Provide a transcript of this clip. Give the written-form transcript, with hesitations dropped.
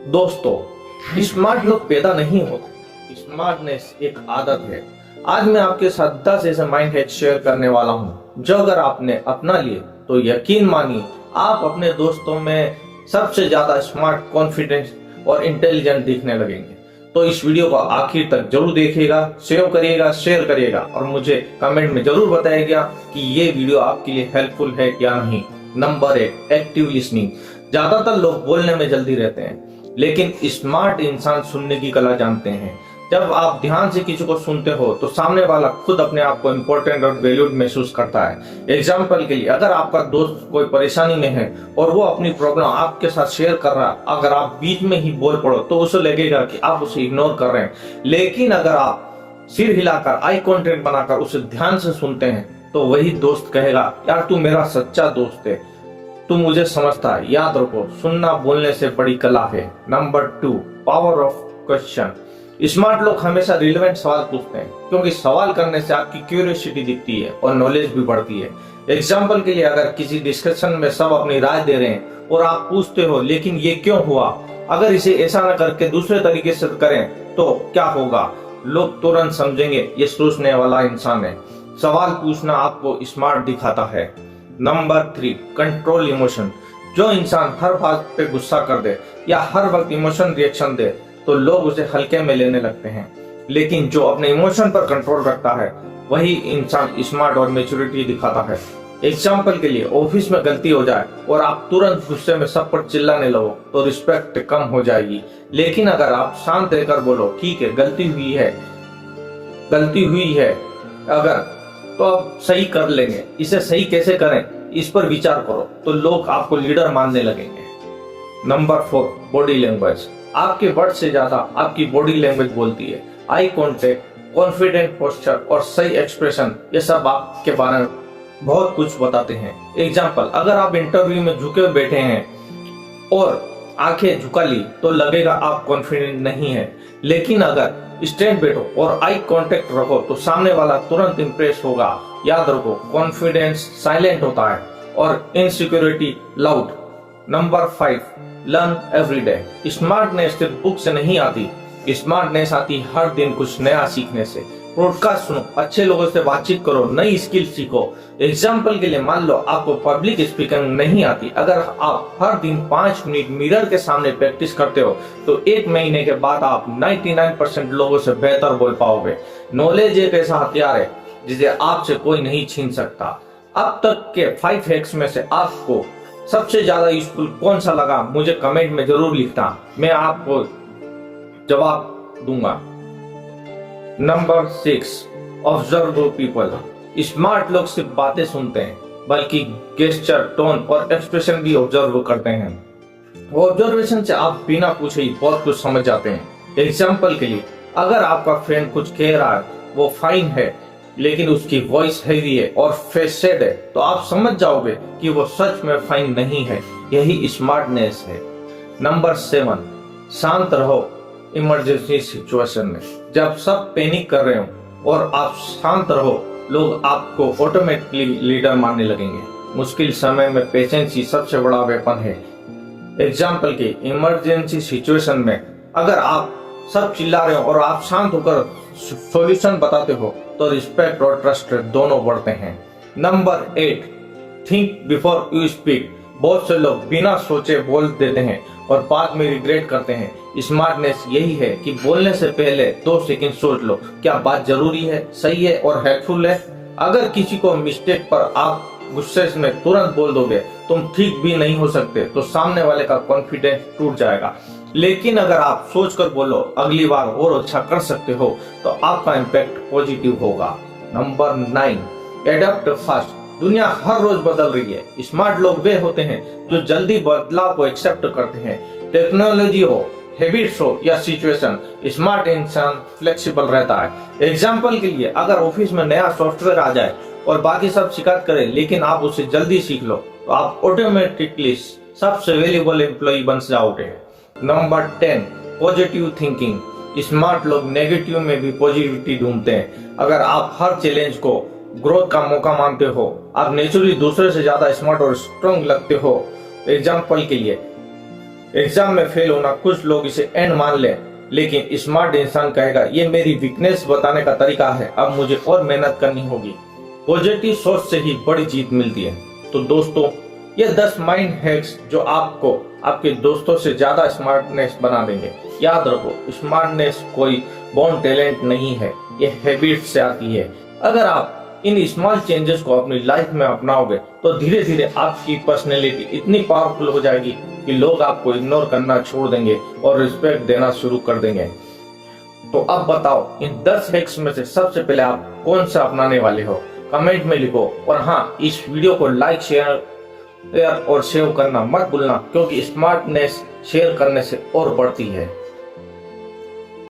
दोस्तों, स्मार्ट लोग पैदा नहीं होते, स्मार्टनेस एक आदत है। आज मैं आपके साथ 10 ऐसे माइंड हैक शेयर करने वाला हूं जो अगर आपने अपना लिए तो यकीन मानिए आप अपने दोस्तों में सबसे ज्यादा स्मार्ट, कॉन्फिडेंस और इंटेलिजेंट दिखने लगेंगे। तो इस वीडियो को आखिर तक जरूर देखिएगा, सेव करिएगा, शेयर करिएगा और मुझे कमेंट में जरूर बताइएगा कि ये वीडियो आपके लिए हेल्पफुल है या नहीं। Number 1, active listening. ज्यादातर लोग बोलने में जल्दी रहते हैं, लेकिन स्मार्ट इंसान सुनने की कला जानते हैं। जब आप ध्यान से किसी को सुनते हो तो सामने वाला खुद अपने आप को इम्पोर्टेंट और वैल्यूड महसूस करता है। एग्जाम्पल के लिए, अगर आपका दोस्त कोई परेशानी में है और वो अपनी प्रॉब्लम आपके साथ शेयर कर रहा है, अगर आप बीच में ही बोल पड़ो तो उसे लगेगा कि आप उसे इग्नोर कर रहे हैं। लेकिन अगर आप सिर हिलाकर, आई कॉन्टेक्ट बनाकर उसे ध्यान से सुनते हैं तो वही दोस्त कहेगा, यार तू मेरा सच्चा दोस्त है, तू मुझे समझता है। याद रखो, सुनना बोलने से बड़ी कला है। Number 2, power of question. Smart लोग हमेशा रिलेवेंट सवाल पूछते हैं, क्योंकि सवाल करने से आपकी क्यूरियोसिटी दिखती है और नॉलेज भी बढ़ती है। एग्जाम्पल के लिए, अगर किसी डिस्कशन में सब अपनी राय दे रहे हैं और आप पूछते हो लेकिन ये क्यों हुआ, अगर इसे ऐसा न करके दूसरे तरीके से करें तो क्या होगा, लोग तुरंत समझेंगे ये सोचने वाला इंसान है। सवाल पूछना आपको स्मार्ट दिखाता है। Number 3, control emotion. जो इंसान हर बात पे गुस्सा कर दे या हर वक्त इमोशन रिएक्शन दे तो लोग उसे हल्के में लेने लगते हैं, लेकिन जो अपने इमोशन पर कंट्रोल रखता है वही इंसान स्मार्ट और मैच्योरिटी दिखाता है। एग्जाम्पल के लिए, ऑफिस में गलती हो जाए और आप तुरंत गुस्से में सब पर चिल्लाने लगो तो रिस्पेक्ट कम हो जाएगी। लेकिन अगर आप शांत रहकर बोलो, ठीक है गलती हुई है, अगर तो आप सही कर लेंगे, इसे सही कैसे करें इस पर विचार करो, तो लोग आपको लीडर मानने लगेंगे। Number 4, body language. आपके वर्ड से ज्यादा आपकी बॉडी लैंग्वेज बोलती है। आई कॉन्टेक्ट, कॉन्फिडेंट पोस्चर और सही एक्सप्रेशन, ये सब आपके बारे में बहुत कुछ बताते हैं। एग्जाम्पल, अगर आप इंटरव्यू में झुके बैठे हैं और आंखें झुका ली तो लगेगा आप कॉन्फिडेंट नहीं है, लेकिन अगर स्ट्रेट बैठो और आई कांटेक्ट रखो तो सामने वाला तुरंत इंप्रेस होगा। याद रखो, कॉन्फिडेंस साइलेंट होता है और insecurity loud. Number 5, learn every day. Smartness सिर्फ बुक से नहीं आती, स्मार्टनेस आती हर दिन कुछ नया सीखने से। पॉडकास्ट सुनो, अच्छे लोगों से बातचीत करो, नई स्किल सीखो। एग्जाम्पल के लिए, मान लो आपको पब्लिक स्पीकिंग नहीं आती, अगर आप हर दिन 5 मिनट मिरर के सामने प्रैक्टिस करते हो तो 1 महीने के बाद आप 99% लोगों से बेहतर बोल पाओगे। नॉलेज एक ऐसा हथियार है जिसे आपसे कोई नहीं छीन सकता। अब तक के 5 हैक्स में से आपको सबसे ज्यादा यूजफुल कौन सा लगा, मुझे कमेंट में जरूर लिखना, मैं आपको जवाब दूंगा। Number 6, observe people. स्मार्ट लोग सिर्फ बातें सुनते हैं, बल्कि गेस्चर, टोन और एक्सप्रेशन भी ऑब्जर्व करते हैं। ऑब्जर्वेशन से आप बिना पूछे ही बहुत कुछ समझ जाते हैं। एग्जाम्पल के लिए, अगर आपका फ्रेंड कुछ कह रहा है, वो फाइन है लेकिन उसकी वॉइस हैवी है और फेस सैड है, तो आप समझ जाओगे कि वो सच में फाइन नहीं है। यही स्मार्टनेस है। नंबर 7, शांत रहो इमरजेंसी सिचुएशन में। जब सब पैनिक कर रहे हो और आप शांत रहो, लोग आपको ऑटोमेटिकली लीडर मानने लगेंगे। मुश्किल समय में पेशेंस ही सबसे बड़ा वेपन है। एग्जाम्पल के, इमरजेंसी सिचुएशन में अगर आप सब चिल्ला रहे हो और आप शांत होकर सॉल्यूशन बताते हो तो रिस्पेक्ट और ट्रस्ट दोनों बढ़ते हैं। Number 8, think before you speak. बहुत से लोग बिना सोचे बोल देते हैं और बाद में रिग्रेट करते हैं। स्मार्टनेस यही है कि बोलने से पहले 2 सेकंड सोच लो, क्या बात जरूरी है, सही है और हेल्पफुल है। अगर किसी को मिस्टेक पर आप गुस्से में तुरंत बोल दोगे, तुम ठीक भी नहीं हो सकते, तो सामने वाले का कॉन्फिडेंस टूट जाएगा। लेकिन अगर आप सोचकर बोलो, अगली बार और अच्छा कर सकते हो, तो आपका इम्पैक्ट पॉजिटिव होगा। Number 9, adapt fast. दुनिया हर रोज बदल रही है। स्मार्ट लोग वे होते हैं जो जल्दी बदलाव को एक्सेप्ट करते हैं। टेक्नोलॉजी हो, हैबिट्स हो या सिचुएशन, स्मार्ट इंसान फ्लेक्सिबल रहता है। एग्जाम्पल के लिए, अगर ऑफिस में नया सॉफ्टवेयर आ जाए और बाकी सब शिकायत करें लेकिन आप उसे जल्दी सीख लो, तो आप ऑटोमेटिकली सबसे वैल्यूएबल एम्प्लॉय बन जाओगे। Number 10, positive thinking. स्मार्ट लोग नेगेटिव में भी पॉजिटिविटी ढूंढते हैं। अगर आप हर चैलेंज को ग्रोथ का मौका मानते हो, आप नेचुरली दूसरे से ज्यादा स्मार्ट और स्ट्रांग लगते हो। एग्जाम्पल के लिए, एग्जाम में फेल होना कुछ लोग इसे एंड मान लें, लेकिन स्मार्ट इंसान कहेगा ये मेरी वीकनेस बताने का तरीका है, अब मुझे और मेहनत करनी होगी। पॉजिटिव सोच से ही बड़ी जीत मिलती है। तो दोस्तों, ये 10 माइंड हैक्स जो आपको आपके दोस्तों से ज्यादा स्मार्टनेस बना देंगे। याद रखो, स्मार्टनेस कोई बॉर्न टैलेंट नहीं है, ये हैबिट से आती है। अगर आप इन स्मॉल चेंजेस को अपनी लाइफ में अपनाओगे तो धीरे धीरे आपकी पर्सनैलिटी इतनी पावरफुल हो जाएगी कि लोग आपको इग्नोर करना छोड़ देंगे और रिस्पेक्ट देना शुरू कर देंगे। तो अब बताओ, इन 10 हैक्स में से सबसे पहले आप कौन सा अपनाने वाले हो? कमेंट में लिखो। और हाँ, इस वीडियो को लाइक, शेयर और सेव करना मत भूलना, क्योंकि स्मार्टनेस शेयर करने से और बढ़ती है।